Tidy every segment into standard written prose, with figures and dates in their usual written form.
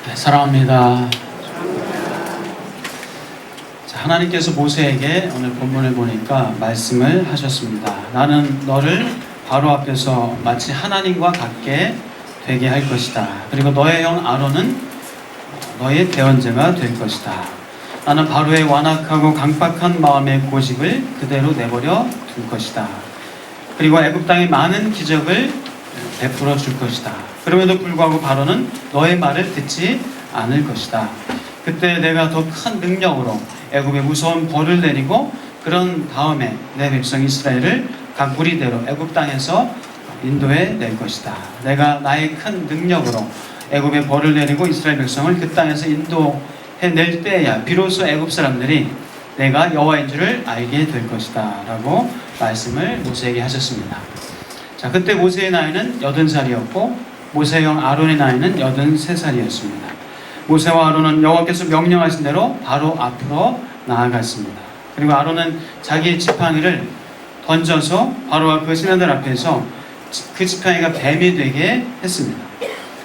네, 사랑합니다. 자, 하나님께서 모세에게 오늘 본문을 보니까 말씀을 하셨습니다. 나는 너를 바로 앞에서 마치 하나님과 같게 되게 할 것이다. 그리고 너의 형 아론은 너의 대언자가 될 것이다. 나는 바로의 완악하고 강팍한 마음의 고집을 그대로 내버려 둘 것이다. 그리고 애굽 땅에 많은 기적을 베풀어 줄 것이다. 그럼에도 불구하고 바로는 너의 말을 듣지 않을 것이다. 그때 내가 더 큰 능력으로 애굽에 무서운 벌을 내리고 그런 다음에 내 백성 이스라엘을 각 무리대로 애굽 땅에서 인도해 낼 것이다. 내가 나의 큰 능력으로 애굽에 벌을 내리고 이스라엘 백성을 그 땅에서 인도해 낼 때야 비로소 애굽 사람들이 내가 여호와인 줄을 알게 될 것이다 라고 말씀을 모세에게 하셨습니다. 자, 그때 모세의 나이는 80살이었고 모세의 형 아론의 나이는 83살이었습니다. 모세와 아론은 여호와께서 명령하신 대로 바로 앞으로 나아갔습니다. 그리고 아론은 자기의 지팡이를 던져서 바로와 그 신하들 앞에서 그 지팡이가 뱀이 되게 했습니다.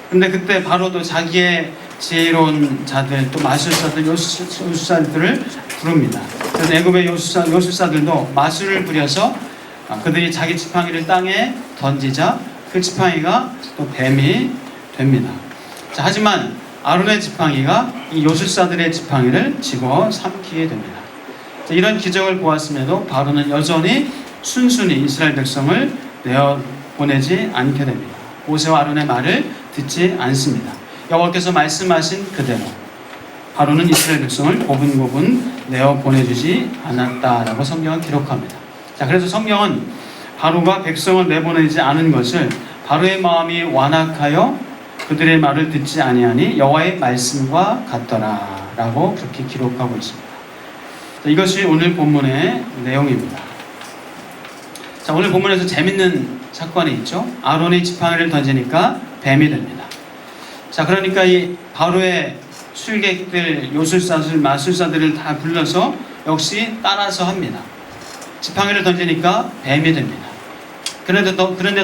근데 그때 바로도 자기의 지혜로운 자들, 또 마술사들, 요술사들을 부릅니다. 그래서 애굽의 요술사들도 마술을 부려서 그들이 자기 지팡이를 땅에 던지자 그 지팡이가 또 뱀이 됩니다. 자, 하지만 아론의 지팡이가 이 요술사들의 지팡이를 집어 삼키게 됩니다. 자, 이런 기적을 보았음에도 바로는 여전히 순순히 이스라엘 백성을 내어 보내지 않게 됩니다. 모세와 아론의 말을 듣지 않습니다. 여호와께서 말씀하신 그대로 바로는 이스라엘 백성을 고분고분 내어 보내주지 않았다라고 성경은 기록합니다. 자, 그래서 성경은 바로가 백성을 내보내지 않은 것을 바로의 마음이 완악하여 그들의 말을 듣지 아니하니 여호와의 말씀과 같더라라고 그렇게 기록하고 있습니다. 자, 이것이 오늘 본문의 내용입니다. 자, 오늘 본문에서 재밌는 사건이 있죠. 아론이 지팡이를 던지니까 뱀이 됩니다. 자, 그러니까 이 바로의 술객들, 요술사들, 마술사들을 다 불러서 역시 따라서 합니다. 지팡이를 던지니까 뱀이 됩니다. 그런데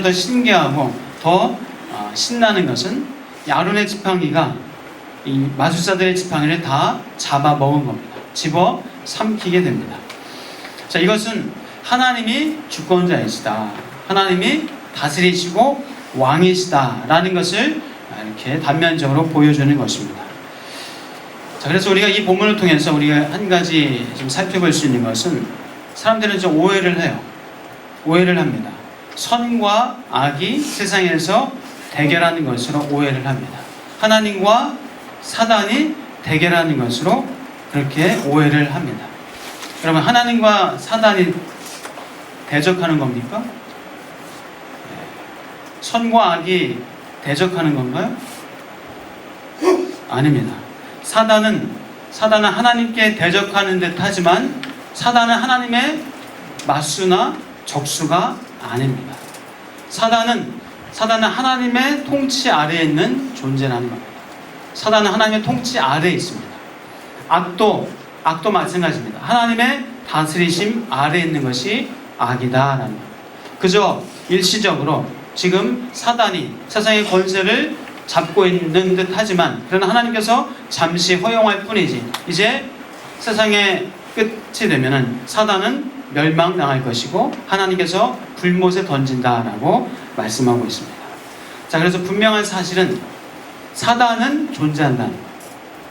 더 신기하고 더 신나는 것은 이 아론의 지팡이가 이 마술사들의 지팡이를 다 잡아먹은 겁니다. 집어 삼키게 됩니다. 자, 이것은 하나님이 주권자이시다, 하나님이 다스리시고 왕이시다라는 것을 이렇게 단면적으로 보여주는 것입니다. 자, 그래서 우리가 이 본문을 통해서 우리가 한 가지 좀 살펴볼 수 있는 것은 사람들은 좀 오해를 해요. 오해를 합니다. 선과 악이 세상에서 대결하는 것으로 오해를 합니다. 하나님과 사단이 대결하는 것으로 그렇게 오해를 합니다. 여러분, 하나님과 사단이 대적하는 겁니까? 선과 악이 대적하는 건가요? 아닙니다. 사단은 하나님께 대적하는 듯 하지만 사단은 하나님의 맞수나 적수가 아닙니다. 사단은 하나님의 통치 아래에 있는 존재라는 겁니다. 사단은 하나님의 통치 아래에 있습니다. 악도 마찬가지입니다. 하나님의 다스리심 아래에 있는 것이 악이다라는 겁니다. 그저 일시적으로 지금 사단이 세상의 권세를 잡고 있는 듯 하지만 그러나 하나님께서 잠시 허용할 뿐이지 이제 세상의 끝이 되면은 사단은 멸망당할 것이고 하나님께서 불못에 던진다라고 말씀하고 있습니다. 자, 그래서 분명한 사실은 사단은 존재한다.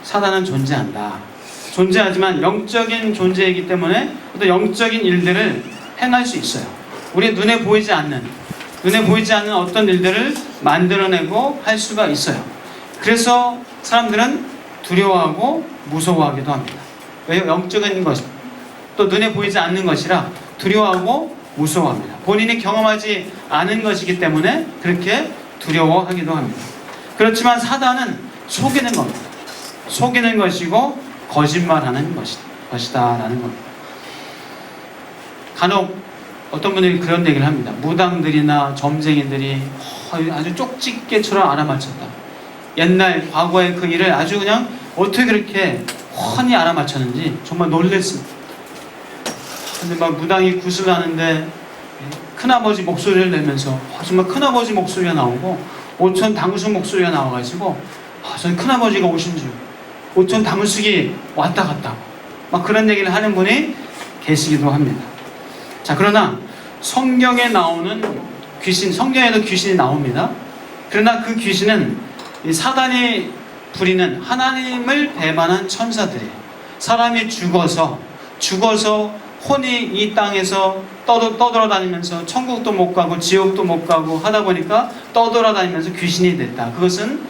사단은 존재하지만 영적인 존재이기 때문에 또 영적인 일들을 행할 수 있어요. 우리 눈에 보이지 않는 어떤 일들을 만들어내고 할 수가 있어요. 그래서 사람들은 두려워하고 무서워하기도 합니다. 왜요? 영적인 것, 또 눈에 보이지 않는 것이라 두려워하고 무서워합니다. 본인이 경험하지 않은 것이기 때문에 그렇게 두려워하기도 합니다. 그렇지만 사단은 속이는 겁니다. 속이는 것이고 거짓말하는 것이다라는 겁니다. 간혹 어떤 분들이 그런 얘기를 합니다. 무당들이나 점쟁이들이 아주 쪽집게처럼 알아맞혔다. 옛날 과거의 그 일을 아주 그냥 어떻게 그렇게 훤히 알아맞혔는지 정말 놀랬습니다. 근데 막 무당이 구슬을 하는데 큰아버지 목소리를 내면서 정말 큰아버지 목소리가 나오고 오천 당수 목소리가 나와가지고 저희 큰아버지가 오신 줄, 오촌 당수기 왔다 갔다 막 그런 얘기를 하는 분이 계시기도 합니다. 자, 그러나 성경에 나오는 귀신, 성경에도 귀신이 나옵니다. 그러나 그 귀신은 이 사단이 부리는 하나님을 배반한 천사들이에요. 사람이 죽어서 혼이 이 땅에서 떠돌아다니면서 천국도 못 가고 지옥도 못 가고 하다 보니까 떠돌아다니면서 귀신이 됐다. 그것은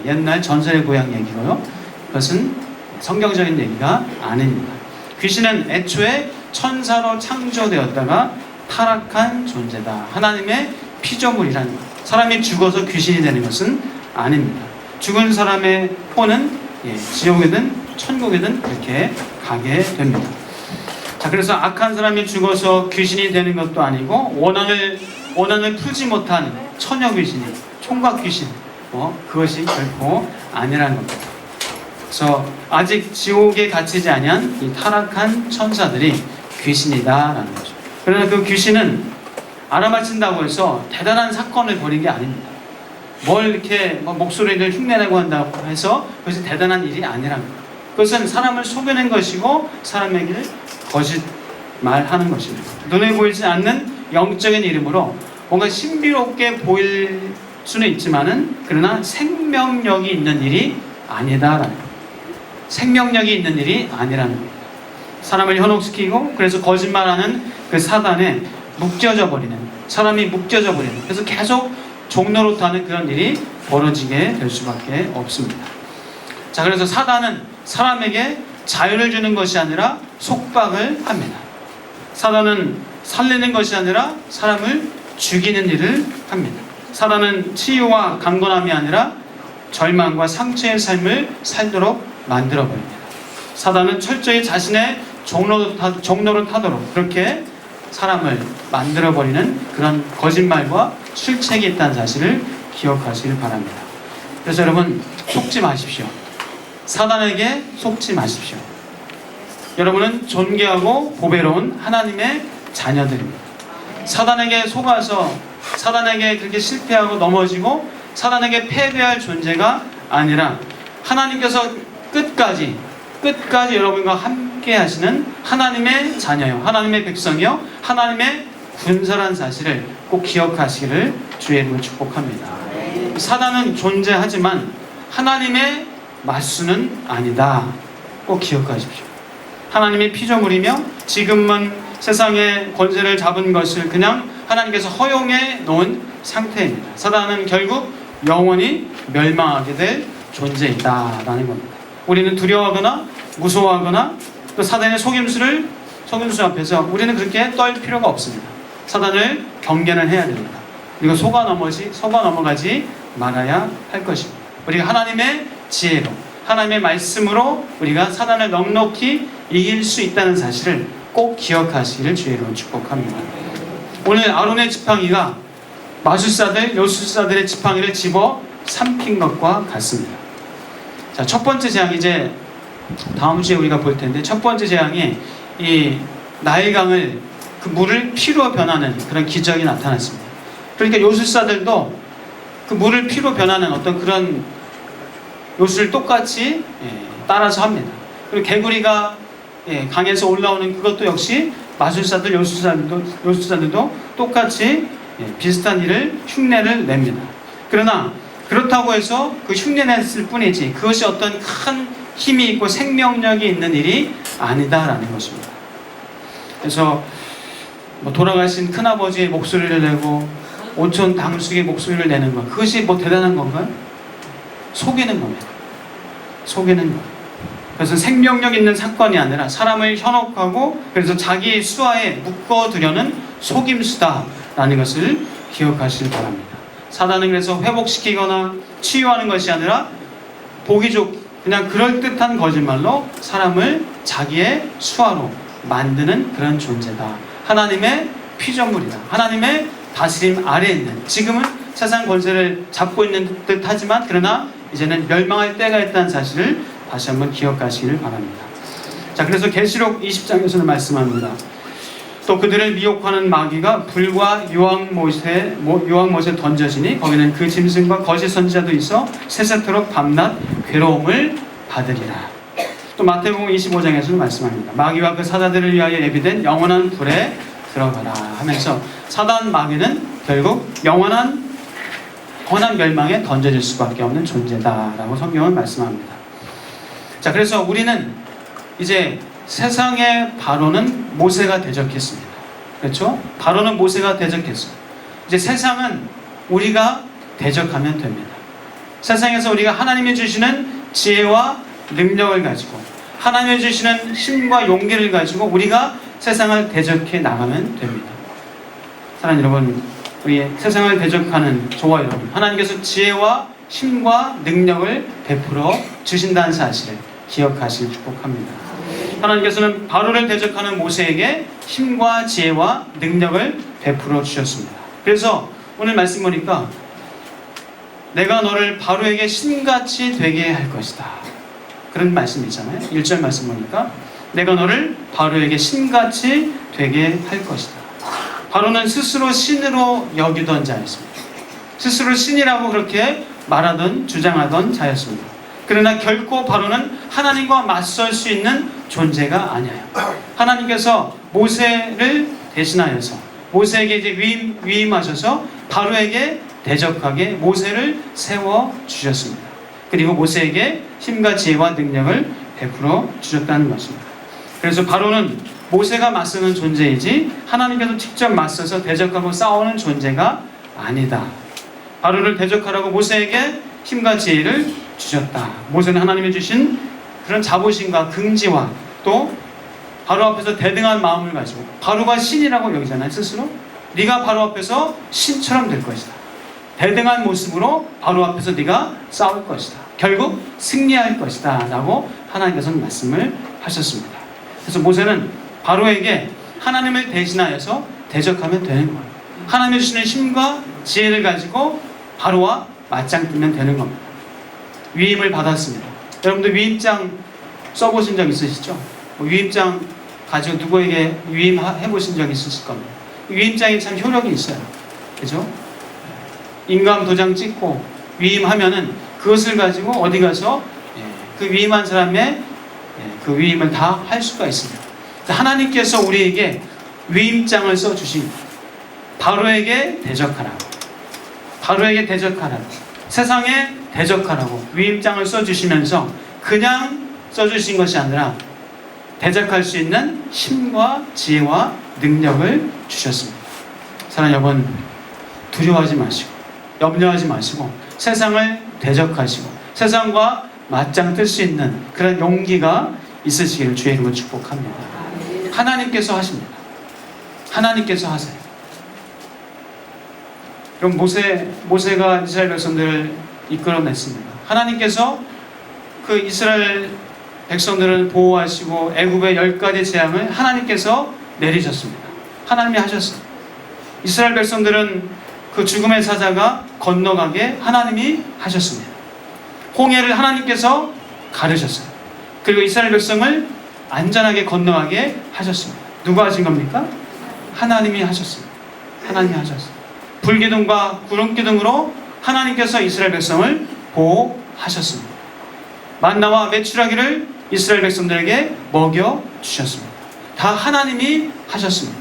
옛날 전설의 고향 얘기고요. 그것은 성경적인 얘기가 아닙니다. 귀신은 애초에 천사로 창조되었다가 타락한 존재다. 하나님의 피조물이라는 것. 사람이 죽어서 귀신이 되는 것은 아닙니다. 죽은 사람의 혼은 지옥이든 천국이든 그렇게 가게 됩니다. 자, 그래서 악한 사람이 죽어서 귀신이 되는 것도 아니고 원한을 풀지 못한 처녀 귀신이, 총각 귀신, 그것이 결코 아니라는 겁니다. 그래서 아직 지옥에 갇히지 아니한 이 타락한 천사들이 귀신이다라는 거죠. 그러나 그 귀신은 알아맞힌다고 해서 대단한 사건을 벌인 게 아닙니다. 뭘 이렇게 목소리를 흉내내고 한다고 해서 그것이 대단한 일이 아니라는 거예요. 그것은 사람을 속여낸 것이고 사람에게 거짓말하는 것입니다. 눈에 보이지 않는 영적인 이름으로 뭔가 신비롭게 보일 수는 있지만은 그러나 생명력이 있는 일이 아니다라는 거예요. 생명력이 있는 일이 아니라는 겁니다. 사람을 현혹시키고 그래서 거짓말하는 그 사단에 사람이 묶여져 버리는, 그래서 계속 종노릇하는 그런 일이 벌어지게 될 수밖에 없습니다. 자, 그래서 사단은 사람에게 자유를 주는 것이 아니라 속박을 합니다. 사단은 살리는 것이 아니라 사람을 죽이는 일을 합니다. 사단은 치유와 강건함이 아니라 절망과 상처의 삶을 살도록 만들어버립니다. 사단은 철저히 자신의 종노릇하도록 그렇게 사람을 만들어버리는 그런 거짓말과 실책이 있다는 사실을 기억하시길 바랍니다. 그래서 여러분, 속지 마십시오. 사단에게 속지 마십시오. 여러분은 존귀하고 보배로운 하나님의 자녀들입니다. 사단에게 속아서 사단에게 그렇게 실패하고 넘어지고 사단에게 패배할 존재가 아니라 하나님께서 끝까지 여러분과 함께 하시는 하나님의 자녀요, 하나님의 백성이요, 하나님의 군사란 사실을 꼭 기억하시기를 주의 이름으로 축복합니다. 사단은 존재하지만 하나님의 맞수는 아니다. 꼭 기억하십시오. 하나님의 피조물이며 지금은 세상의 권세를 잡은 것을 그냥 하나님께서 허용해 놓은 상태입니다. 사단은 결국 영원히 멸망하게 될 존재이다라는 겁니다. 우리는 두려워하거나 무서워하거나 또 사단의 속임수 앞에서 우리는 그렇게 떨 필요가 없습니다. 사단을 경계는 해야 됩니다. 그리고 속아 넘어가지 말아야 할 것입니다. 우리가 하나님의 지혜로, 하나님의 말씀으로 우리가 사단을 넉넉히 이길 수 있다는 사실을 꼭 기억하시기를 주의 이름으로 축복합니다. 오늘 아론의 지팡이가 마술사들, 요술사들의 지팡이를 집어 삼킨 것과 같습니다. 자, 첫 번째 재앙이 이제 다음 주에 우리가 볼 텐데, 첫 번째 재앙이 이 나일강을 그 물을 피로 변하는 그런 기적이 나타났습니다. 그러니까 요술사들도 그 물을 피로 변하는 어떤 그런 요술을 똑같이 따라서 합니다. 그리고 개구리가 강에서 올라오는 그것도 역시 마술사들, 요술사들도 똑같이 비슷한 흉내를 냅니다. 그러나 그렇다고 해서 그 흉내냈을 뿐이지 그것이 어떤 큰 힘이 있고 생명력이 있는 일이 아니다라는 것입니다. 그래서 돌아가신 큰아버지의 목소리를 내고 오촌 당숙의 목소리를 내는 것, 그것이 대단한 건가요? 속이는 겁니다. 속이는 것. 그래서 생명력 있는 사건이 아니라 사람을 현혹하고 그래서 자기 수하에 묶어두려는 속임수다라는 것을 기억하시길 바랍니다. 사단은 그래서 회복시키거나 치유하는 것이 아니라 보기 좋게 그냥 그럴듯한 거짓말로 사람을 자기의 수하로 만드는 그런 존재다. 하나님의 피조물이다. 하나님의 다스림 아래에 있는, 지금은 세상 권세를 잡고 있는 듯 하지만 그러나 이제는 멸망할 때가 있다는 사실을 다시 한번 기억하시기를 바랍니다. 자, 그래서 계시록 20장에서는 말씀합니다. 또 그들을 미혹하는 마귀가 불과 유황못에 던져지니 거기는 그 짐승과 거짓 선지자도 있어 세세토록 밤낮 괴로움을 받으리라. 또 마태복음 25장에서도 말씀합니다. 마귀와 그 사자들을 위하여 예비된 영원한 불에 들어가라 하면서 사단 마귀는 결국 영원한 멸망에 던져질 수밖에 없는 존재다라고 성경은 말씀합니다. 자, 그래서 우리는 이제 세상의 바로는 모세가 대적했습니다. 그렇죠? 바로는 모세가 대적했어요. 이제 세상은 우리가 대적하면 됩니다. 세상에서 우리가 하나님이 주시는 지혜와 능력을 가지고 하나님이 주시는 힘과 용기를 가지고 우리가 세상을 대적해 나가면 됩니다. 사랑하는 여러분, 우리 세상을 대적하는 저와 여러분, 하나님께서 지혜와 힘과 능력을 베풀어 주신다는 사실을 기억하시길 축복합니다. 하나님께서는 바로를 대적하는 모세에게 힘과 지혜와 능력을 베풀어 주셨습니다. 그래서 오늘 말씀 보니까 내가 너를 바로에게 신같이 되게 할 것이다, 그런 말씀 있잖아요. 1절 말씀 보니까 내가 너를 바로에게 신같이 되게 할 것이다. 바로는 스스로 신으로 여기던 자였습니다. 스스로 신이라고 그렇게 말하던 주장하던 자였습니다. 그러나 결코 바로는 하나님과 맞설 수 있는 존재가 아니에요. 하나님께서 모세를 대신하여서 모세에게 이제 위임하셔서 바로에게 대적하게 모세를 세워 주셨습니다. 그리고 모세에게 힘과 지혜와 능력을 베풀어 주셨다는 것입니다. 그래서 바로는 모세가 맞서는 존재이지 하나님께서 직접 맞서서 대적하고 싸우는 존재가 아니다. 바로를 대적하라고 모세에게 힘과 지혜를 주셨다. 모세는 하나님이 주신 그런 자부심과 긍지와 또 바로 앞에서 대등한 마음을 가지고, 바로가 신이라고 여기잖아요. 스스로 네가 바로 앞에서 신처럼 될 것이다. 대등한 모습으로 바로 앞에서 네가 싸울 것이다. 결국 승리할 것이다 라고 하나님께서는 말씀을 하셨습니다. 그래서 모세는 바로에게 하나님을 대신하여서 대적하면 되는 거예요. 하나님이 주시는 힘과 지혜를 가지고 바로와 맞짱 뜨면 되는 겁니다. 위임을 받았습니다. 여러분들 위임장 써보신 적 있으시죠? 위임장 가지고 누구에게 위임해 보신 적 있으실 겁니다. 위임장이 참 효력이 있어요. 그죠? 인감 도장 찍고 위임하면은 그것을 가지고 어디 가서 그 위임한 사람의 그 위임을 다 할 수가 있습니다. 하나님께서 우리에게 위임장을 써주신 바로에게 대적하라고, 바로에게 대적하라고, 세상에 대적하라고 위임장을 써주시면서 그냥 써주신 것이 아니라 대적할 수 있는 힘과 지혜와 능력을 주셨습니다. 사랑하는 여러분, 두려워하지 마시고 염려하지 마시고 세상을 대적하시고 세상과 맞짱 뜰 수 있는 그런 용기가 있으시기를 주의 이름으로 축복합니다. 하나님께서 하십니다. 하나님께서 하세요. 그럼 모세가 이스라엘 백성들을 이끌어냈습니다. 하나님께서 그 이스라엘 백성들을 보호하시고 애굽의 10가지 재앙을 하나님께서 내리셨습니다. 하나님이 하셨어요. 이스라엘 백성들은 그 죽음의 사자가 건너가게 하나님이 하셨습니다. 홍해를 하나님께서 가르셨어요. 그리고 이스라엘 백성을 안전하게 건너가게 하셨습니다. 누가 하신 겁니까? 하나님이 하셨습니다. 하나님이 하셨어요. 불기둥과 구름기둥으로 하나님께서 이스라엘 백성을 보호하셨습니다. 만나와 메추라기를 이스라엘 백성들에게 먹여주셨습니다. 다 하나님이 하셨습니다.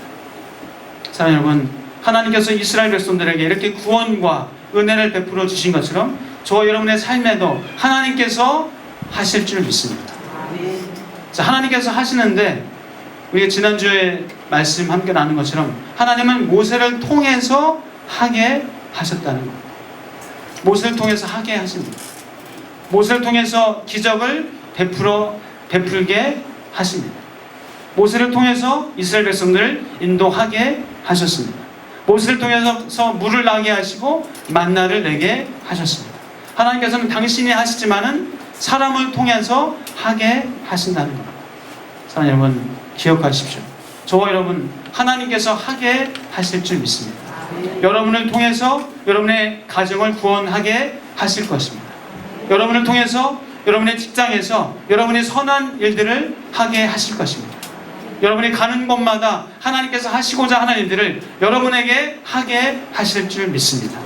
사랑하는 여러분, 하나님께서 이스라엘 백성들에게 이렇게 구원과 은혜를 베풀어 주신 것처럼 저와 여러분의 삶에도 하나님께서 하실 줄 믿습니다. 자, 하나님께서 하시는데 우리가 지난주에 말씀 함께 나눈 것처럼 하나님은 모세를 통해서 하게 하셨다는 겁니다. 모세를 통해서 하게 하십니다. 모세를 통해서 기적을 베풀게 하십니다. 모세를 통해서 이스라엘 백성들을 인도하게 하셨습니다. 모세를 통해서 물을 나게 하시고 만나를 내게 하셨습니다. 하나님께서는 당신이 하시지만은 사람을 통해서 하게 하신다는 겁니다. 사랑하는 여러분, 기억하십시오. 저와 여러분, 하나님께서 하게 하실 줄 믿습니다. 여러분을 통해서 여러분의 가정을 구원하게 하실 것입니다. 여러분을 통해서 여러분의 직장에서 여러분의 선한 일들을 하게 하실 것입니다. 여러분이 가는 곳마다 하나님께서 하시고자 하는 일들을 여러분에게 하게 하실 줄 믿습니다.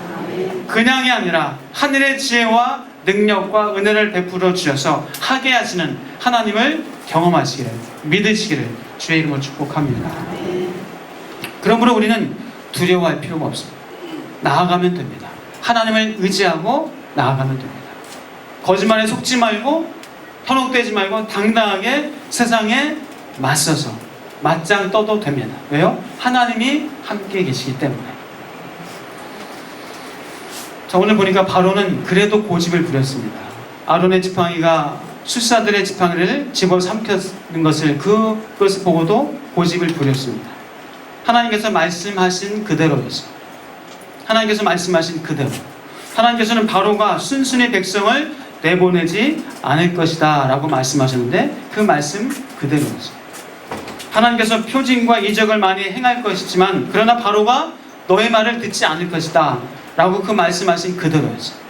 그냥이 아니라 하늘의 지혜와 능력과 은혜를 베풀어 주셔서 하게 하시는 하나님을 경험하시기를, 믿으시기를 주의 이름으로 축복합니다. 그러므로 우리는 두려워할 필요가 없습니다. 나아가면 됩니다. 하나님을 의지하고 나아가면 됩니다. 거짓말에 속지 말고 현혹되지 말고 당당하게 세상에 맞서서 맞짱 떠도 됩니다. 왜요? 하나님이 함께 계시기 때문에. 자, 오늘 보니까 바로는 그래도 고집을 부렸습니다. 아론의 지팡이가 술사들의 지팡이를 집어삼켰는 것을 그것을 보고도 고집을 부렸습니다. 하나님께서 말씀하신 그대로였어요. 하나님께서 말씀하신 그대로. 하나님께서는 바로가 순순히 백성을 내보내지 않을 것이다 라고 말씀하셨는데 그 말씀 그대로였어요. 하나님께서 표징과 이적을 많이 행할 것이지만 그러나 바로가 너의 말을 듣지 않을 것이다 라고 그 말씀하신 그대로였어요.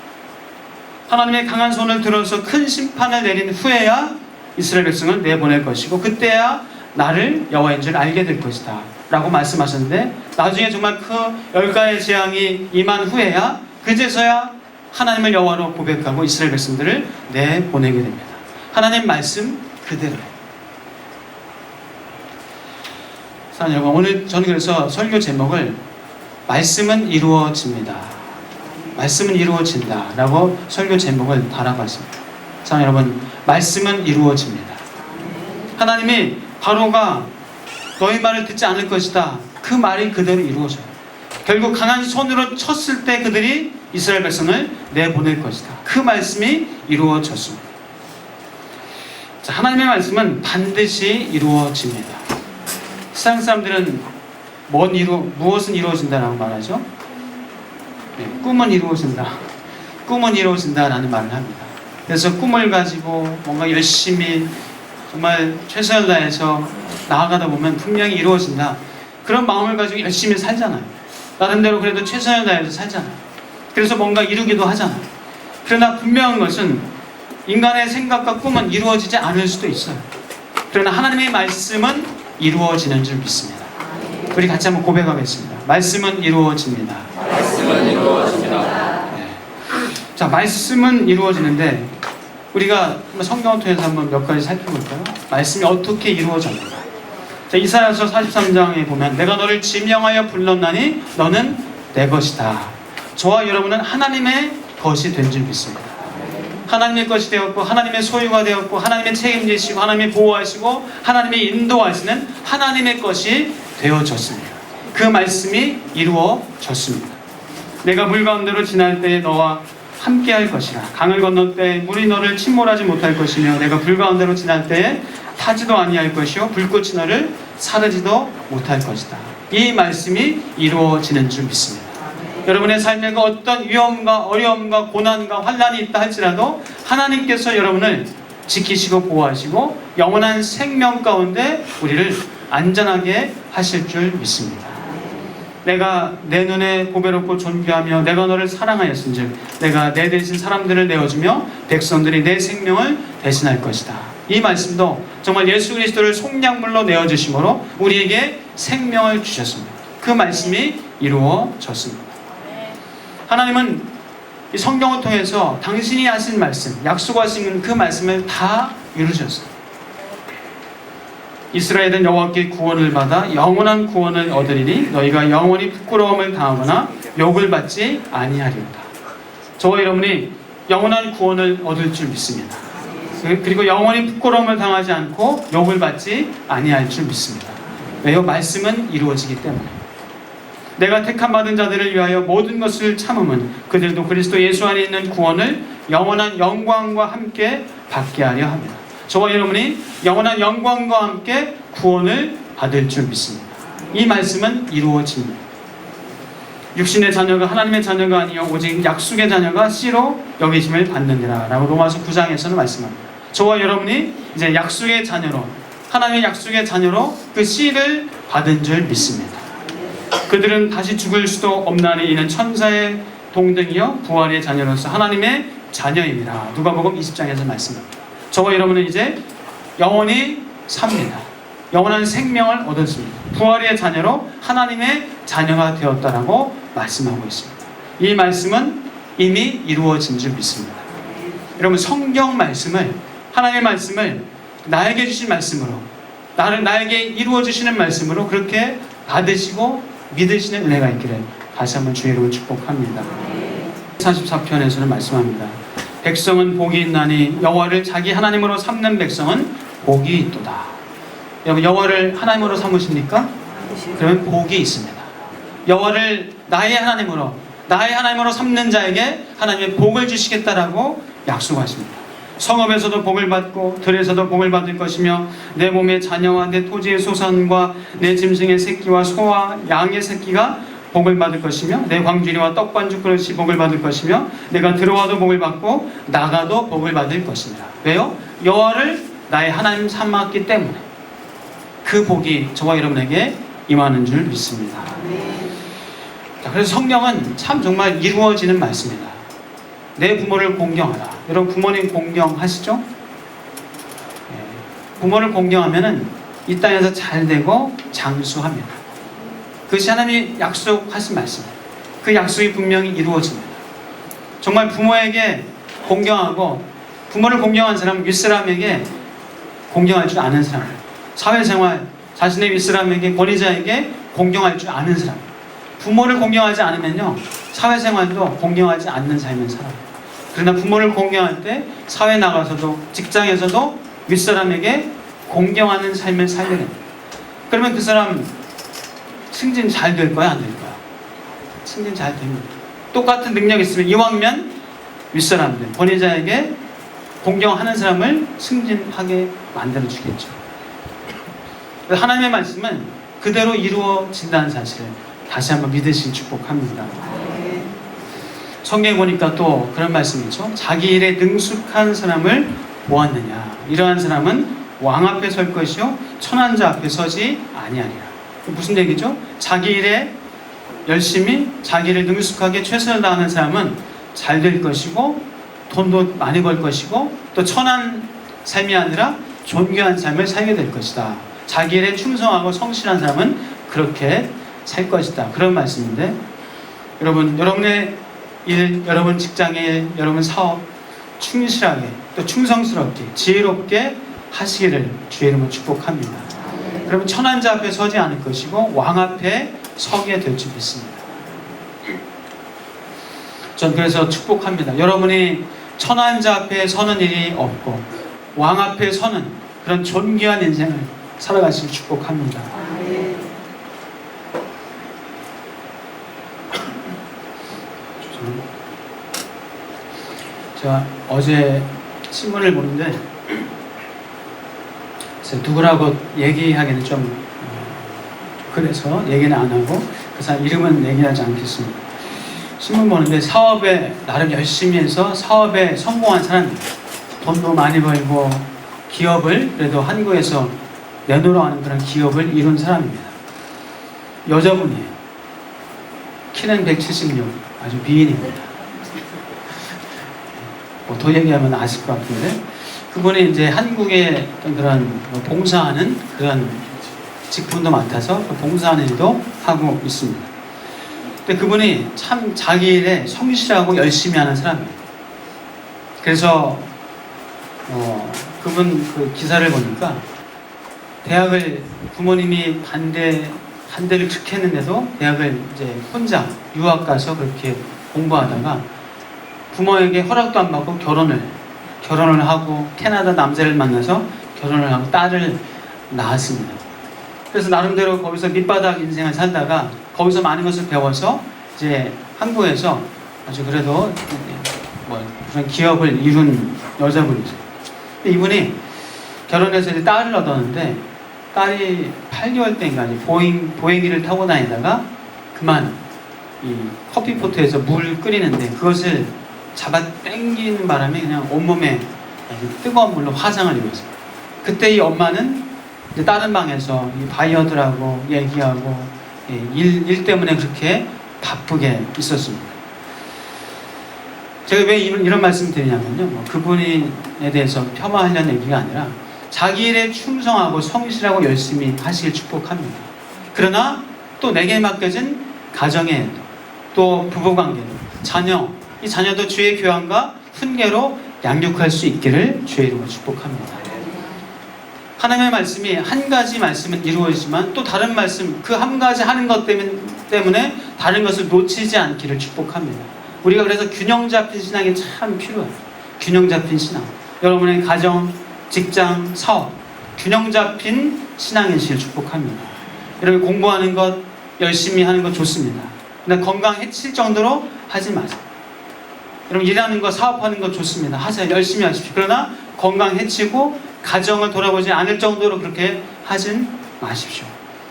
하나님의 강한 손을 들어서 큰 심판을 내린 후에야 이스라엘 백성을 내보낼 것이고 그때야 나를 여호와인 줄 알게 될 것이다 라고 말씀하셨는데 나중에 정말 그 열가의 재앙이 임한 후에야 그제서야 하나님을 여호와로 고백하고 이스라엘 백성들을 내보내게 됩니다. 하나님 말씀 그대로예요. 사랑하는 여러분, 오늘 저는 그래서 설교 제목을 말씀은 이루어집니다. 말씀은 이루어진다 라고 설교 제목을 달아봤습니다. 사랑하는 여러분, 말씀은 이루어집니다. 하나님이 바로가 너희 말을 듣지 않을 것이다. 그 말이 그대로 이루어져요. 결국 강한 손으로 쳤을 때 그들이 이스라엘 백성을 내보낼 것이다. 그 말씀이 이루어졌습니다. 자, 하나님의 말씀은 반드시 이루어집니다. 세상 사람들은 무엇은 이루어진다라고 말하죠? 네, 꿈은 이루어진다. 꿈은 이루어진다라는 말을 합니다. 그래서 꿈을 가지고 뭔가 열심히 정말 최선을 다해서 나아가다 보면 분명히 이루어진다. 그런 마음을 가지고 열심히 살잖아요. 나름대로 그래도 최선을 다해서 살잖아요. 그래서 뭔가 이루기도 하잖아요. 그러나 분명한 것은 인간의 생각과 꿈은 이루어지지 않을 수도 있어요. 그러나 하나님의 말씀은 이루어지는 줄 믿습니다. 우리 같이 한번 고백하겠습니다. 말씀은 이루어집니다. 말씀은 이루어집니다. 네. 자, 말씀은 이루어지는데 우리가 성경을 통해서 한번 몇 가지 살펴볼까요? 말씀이 어떻게 이루어졌는가? 자, 이사야서 43장에 보면 내가 너를 지명하여 불렀나니 너는 내 것이다. 저와 여러분은 하나님의 것이 된 줄 믿습니다. 하나님의 것이 되었고 하나님의 소유가 되었고 하나님의 책임지시고 하나님의 보호하시고 하나님의 인도하시는 하나님의 것이 되어졌습니다. 그 말씀이 이루어졌습니다. 내가 물 가운데로 지날 때에 너와 함께 할 것이라. 강을 건널 때 물이 너를 침몰하지 못할 것이며 내가 불 가운데로 지날 때에 타지도 아니할 것이요 불꽃이 너를 사르지도 못할 것이다. 이 말씀이 이루어지는 줄 믿습니다. 여러분의 삶에 어떤 위험과 어려움과 고난과 환난이 있다 할지라도 하나님께서 여러분을 지키시고 보호하시고 영원한 생명 가운데 우리를 안전하게 하실 줄 믿습니다. 내가 내 눈에 보배롭고 존귀하며 내가 너를 사랑하였은즉 내가 내 대신 사람들을 내어주며 백성들이 내 생명을 대신할 것이다. 이 말씀도 정말 예수 그리스도를 속량물로 내어주심으로 우리에게 생명을 주셨습니다. 그 말씀이 이루어졌습니다. 하나님은 이 성경을 통해서 당신이 하신 말씀, 약속하신 그 말씀을 다 이루셨어요. 이스라엘은 여호와께 구원을 받아 영원한 구원을 얻으리니 너희가 영원히 부끄러움을 당하거나 욕을 받지 아니하리로다. 저와 여러분이 영원한 구원을 얻을 줄 믿습니다. 그리고 영원히 부끄러움을 당하지 않고 욕을 받지 아니할 줄 믿습니다. 왜요? 말씀은 이루어지기 때문에. 내가 택함 받은 자들을 위하여 모든 것을 참음은 그들도 그리스도 예수 안에 있는 구원을 영원한 영광과 함께 받게 하려 합니다. 저와 여러분이 영원한 영광과 함께 구원을 받을 줄 믿습니다. 이 말씀은 이루어집니다. 육신의 자녀가 하나님의 자녀가 아니요 오직 약속의 자녀가 씨로 여기심을 받느니라 라고 로마서 9장에서는 말씀합니다. 저와 여러분이 이제 약속의 자녀로 하나님의 약속의 자녀로 그 씨를 받은 줄 믿습니다. 그들은 다시 죽을 수도 없나니 이는 천사의 동등이요 부활의 자녀로서 하나님의 자녀입니다. 누가복음 20장에서 말씀합니다. 저와 여러분은 이제 영원히 삽니다. 영원한 생명을 얻었습니다. 부활의 자녀로 하나님의 자녀가 되었다라고 말씀하고 있습니다. 이 말씀은 이미 이루어진 줄 믿습니다. 여러분, 성경 말씀을, 하나님의 말씀을 나에게 주신 말씀으로, 나에게 이루어 주시는 말씀으로 그렇게 받으시고 믿으시는 은혜가 있기를 다시 한번 주의 이름으로 축복합니다. 44편에서는 말씀합니다. 백성은 복이 있나니 여호와를 자기 하나님으로 삼는 백성은 복이 있도다. 여러분, 여호와를 하나님으로 삼으십니까? 그러면 복이 있습니다. 여호와를 나의 하나님으로 삼는 자에게 하나님의 복을 주시겠다라고 약속하십니다. 성읍에서도 복을 받고 들에서도 복을 받을 것이며 내 몸의 자녀와 내 토지의 소산과 내 짐승의 새끼와 소와 양의 새끼가 복을 받을 것이며 내 광주리와 떡반죽 그릇이 복을 받을 것이며 내가 들어와도 복을 받고 나가도 복을 받을 것입니다. 왜요? 여호와를 나의 하나님 삼았기 때문에 그 복이 저와 여러분에게 임하는 줄 믿습니다. 자, 그래서 성령은 참 정말 이루어지는 말씀입니다. 내 부모를 공경하라. 여러분, 부모님 공경하시죠? 네. 부모를 공경하면은 이 땅에서 잘 되고 장수합니다. 그것이 하나님이 약속하신 말씀입니다. 그 약속이 분명히 이루어집니다. 정말 부모에게 공경하고 부모를 공경한 사람은 윗사람에게 공경할 줄 아는 사람, 사회생활 자신의 윗사람에게 권위자에게 공경할 줄 아는 사람, 부모를 공경하지 않으면요 사회생활도 공경하지 않는 삶을 살아요. 그러나 부모를 공경할 때 사회 나가서도 직장에서도 윗사람에게 공경하는 삶을 살게 됩니다. 그러면 그 사람 승진 잘 될 거야, 안 될 거야? 승진 잘 됩니다. 똑같은 능력이 있으면 이왕이면 윗사람들, 권위자에게 공경하는 사람을 승진하게 만들어주겠죠. 하나님의 말씀은 그대로 이루어진다는 사실을 다시 한번 믿으시기 축복합니다. 성경에 보니까 또 그런 말씀이 있죠. 자기 일에 능숙한 사람을 보았느냐. 이러한 사람은 왕 앞에 설 것이요 천한 자 앞에 서지 아니하리라. 무슨 얘기죠? 자기 일에 열심히 자기를 능숙하게 최선을 다하는 사람은 잘 될 것이고 돈도 많이 벌 것이고 또 천한 삶이 아니라 존귀한 삶을 살게 될 것이다. 자기 일에 충성하고 성실한 사람은 그렇게 살 것이다. 그런 말씀인데, 여러분, 여러분의 일, 여러분 직장의 일, 여러분 사업 충실하게 또 충성스럽게 지혜롭게 하시기를 주의 이름으로 축복합니다. 그러면 천한 자 앞에 서지 않을 것이고 왕 앞에 서게 될 줄 믿습니다. 전 그래서 축복합니다. 여러분이 천한 자 앞에 서는 일이 없고 왕 앞에 서는 그런 존귀한 인생을 살아가시길 축복합니다. 제가 어제 신문을 보는데 누구라고 얘기하기는 좀 그래서 얘기는 안 하고 그 사람 이름은 얘기하지 않겠습니다. 신문 보는데 사업에 나름 열심히 해서 사업에 성공한 사람, 돈도 많이 벌고 기업을 그래도 한국에서 내놓으러 하는 그런 기업을 이룬 사람입니다. 여자분이에요. 키는 176, 아주 미인입니다. 더 얘기하면 아실 것 같은데, 그분이 이제 한국에 그런 봉사하는 그런 직분도 맡아서 그 봉사하는 일도 하고 있습니다. 근데 그분이 참 자기 일에 성실하고 열심히 하는 사람이에요. 그래서 그분 그 기사를 보니까 대학을 부모님이 반대를 극했는데도 대학을 이제 혼자 유학 가서 그렇게 공부하다가 부모에게 허락도 안 받고 결혼을 하고 캐나다 남자를 만나서 결혼을 하고 딸을 낳았습니다. 그래서 나름대로 거기서 밑바닥 인생을 살다가 거기서 많은 것을 배워서 이제 한국에서 아주 그래도 그런 기업을 이룬 여자분이죠. 근데 이분이 결혼해서 이제 딸을 얻었는데 딸이 8개월 때인가 보행기를 타고 다니다가 그만 이 커피포트에서 물 끓이는데 그것을 잡아 당기는 바람에 그냥 온몸에 뜨거운 물로 화상을 입었어요. 그때 이 엄마는 이제 다른 방에서 이 바이어들하고 얘기하고 일 때문에 그렇게 바쁘게 있었습니다. 제가 왜 이런 말씀을 드리냐면요, 그분에 대해서 폄하하려는 얘기가 아니라 자기 일에 충성하고 성실하고 열심히 하시길 축복합니다. 그러나 또 내게 맡겨진 가정에 또 부부관계도 자녀, 이 자녀도 주의 교양과 훈계로 양육할 수 있기를 주의 이름으로 축복합니다. 하나님의 말씀이 한 가지 말씀은 이루어지지만 또 다른 말씀, 그 한 가지 하는 것 때문에 다른 것을 놓치지 않기를 축복합니다. 우리가 그래서 균형 잡힌 신앙이 참 필요해요. 균형 잡힌 신앙. 여러분의 가정, 직장, 사업, 균형 잡힌 신앙이시길 축복합니다. 여러분 공부하는 것, 열심히 하는 것 좋습니다. 근데 건강 해칠 정도로 하지 마세요. 여러분 일하는 것, 사업하는 것 좋습니다. 하세요. 열심히 하십시오. 그러나 건강 해치고 가정을 돌아보지 않을 정도로 그렇게 하진 마십시오.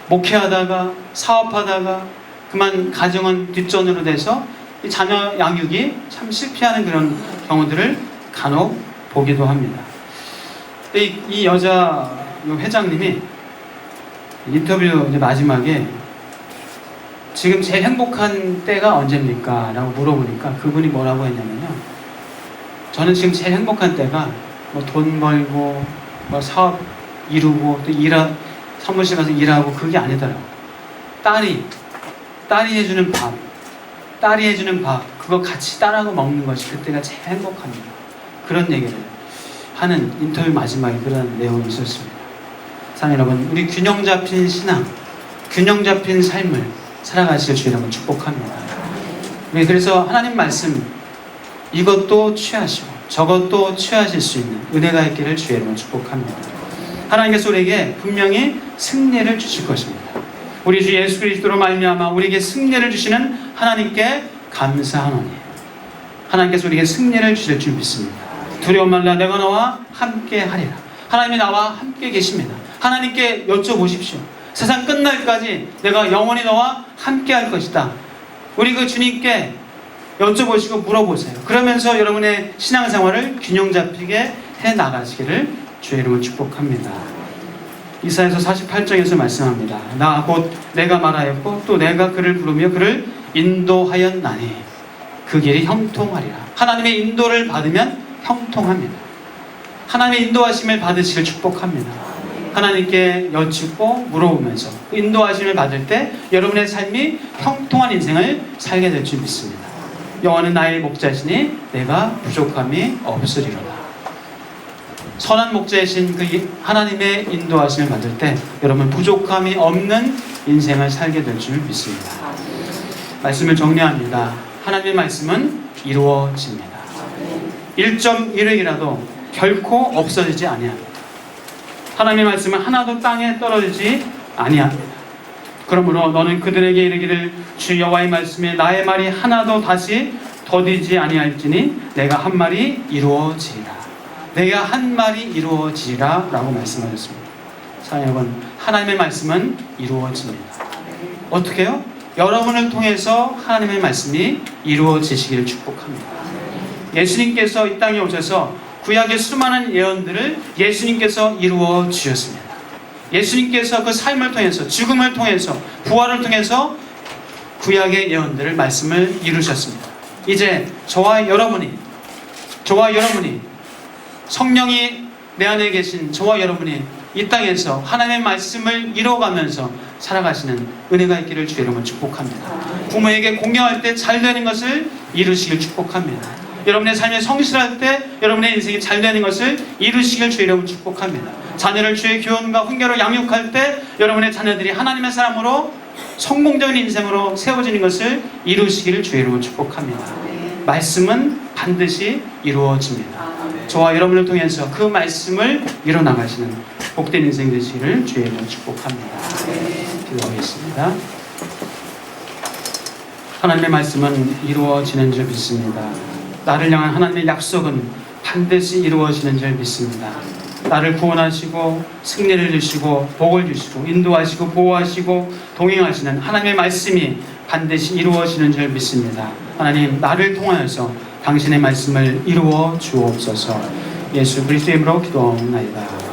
목회하다가 사업하다가 그만 가정은 뒷전으로 돼서 이 자녀 양육이 참 실패하는 그런 경우들을 간혹 보기도 합니다. 이 여자 회장님이 인터뷰 이제 마지막에 지금 제일 행복한 때가 언제입니까? 라고 물어보니까 그분이 뭐라고 했냐면요. 저는 지금 제일 행복한 때가 뭐 돈 벌고 뭐 사업 이루고 또 사무실 가서 일하고 그게 아니더라고요. 딸이 해주는 밥 그거 같이 딸하고 먹는 것이 그때가 제일 행복합니다. 그런 얘기를 하는 인터뷰 마지막에 그런 내용이 있었습니다. 사랑하는 여러분, 우리 균형 잡힌 신앙, 균형 잡힌 삶을 살아가시길 주의 이름으로 축복합니다. 우리 그래서 하나님 말씀 이것도 취하시고 저것도 취하실 수 있는 은혜가 있기를 주의 이름으로 축복합니다. 하나님께서 우리에게 분명히 승리를 주실 것입니다. 우리 주 예수 그리스도로 말미암아 우리에게 승리를 주시는 하나님께 감사하노니 하나님께서 우리에게 승리를 주실 줄 믿습니다. 두려움 말라 내가 너와 함께 하리라. 하나님이 나와 함께 계십니다. 하나님께 여쭤보십시오. 세상 끝날까지 내가 영원히 너와 함께 할 것이다. 우리 그 주님께 여쭤보시고 물어보세요. 그러면서 여러분의 신앙생활을 균형 잡히게 해 나가시기를 주의 이름으로 축복합니다. 이사야서 48장에서 말씀합니다. 나 곧 내가 말하였고 또 내가 그를 부르며 그를 인도하였나니 그 길이 형통하리라. 하나님의 인도를 받으면 형통합니다. 하나님의 인도하심을 받으시길 축복합니다. 하나님께 여쭙고 물어보면서 그 인도하심을 받을 때 여러분의 삶이 형통한 인생을 살게 될 줄 믿습니다. 여호와는 나의 목자시니 내가 부족함이 없으리로다. 선한 목자이신 그 하나님의 인도하심을 받을 때 여러분 부족함이 없는 인생을 살게 될 줄 믿습니다. 말씀을 정리합니다. 하나님의 말씀은 이루어집니다. 1.1획이라도 결코 없어지지 아니합니다. 하나님의 말씀은 하나도 땅에 떨어지지 아니합니다. 그러므로 너는 그들에게 이르기를 주 여호와의 말씀에 나의 말이 하나도 다시 더디지 아니할지니 내가 한 말이 이루어지리라. 내가 한 말이 이루어지리라 라고 말씀하셨습니다. 사랑하는 여러분, 하나님의 말씀은 이루어집니다. 어떻게 해요? 여러분을 통해서 하나님의 말씀이 이루어지시기를 축복합니다. 예수님께서 이 땅에 오셔서 구약의 수많은 예언들을 예수님께서 이루어 주셨습니다. 예수님께서 그 삶을 통해서 죽음을 통해서 부활을 통해서 구약의 예언들을 말씀을 이루셨습니다. 이제 저와 여러분이 성령이 내 안에 계신 저와 여러분이 이 땅에서 하나님의 말씀을 이뤄가면서 살아가시는 은혜가 있기를 주의 이름으로 축복합니다. 부모에게 공경할 때 잘 되는 것을 이루시길 축복합니다. 여러분의 삶에 성실할 때 여러분의 인생이 잘 되는 것을 이루시길 주의 이름으로 축복합니다. 자녀를 주의 교훈과 훈계로 양육할 때 여러분의 자녀들이 하나님의 사람으로 성공적인 인생으로 세워지는 것을 이루시기를 주의 이름으로 축복합니다. 말씀은 반드시 이루어집니다. 저와 여러분을 통해서 그 말씀을 이뤄나가시는 복된 인생 되시기를 주의 이름으로 축복합니다. 기도하겠습니다. 하나님의 말씀은 이루어지는 줄 믿습니다. 나를 향한 하나님의 약속은 반드시 이루어지는 줄 믿습니다. 나를 구원하시고 승리를 주시고 복을 주시고 인도하시고 보호하시고 동행하시는 하나님의 말씀이 반드시 이루어지는 줄 믿습니다. 하나님, 나를 통하여서 당신의 말씀을 이루어 주옵소서. 예수 그리스도의 이름으로 기도하옵나이다.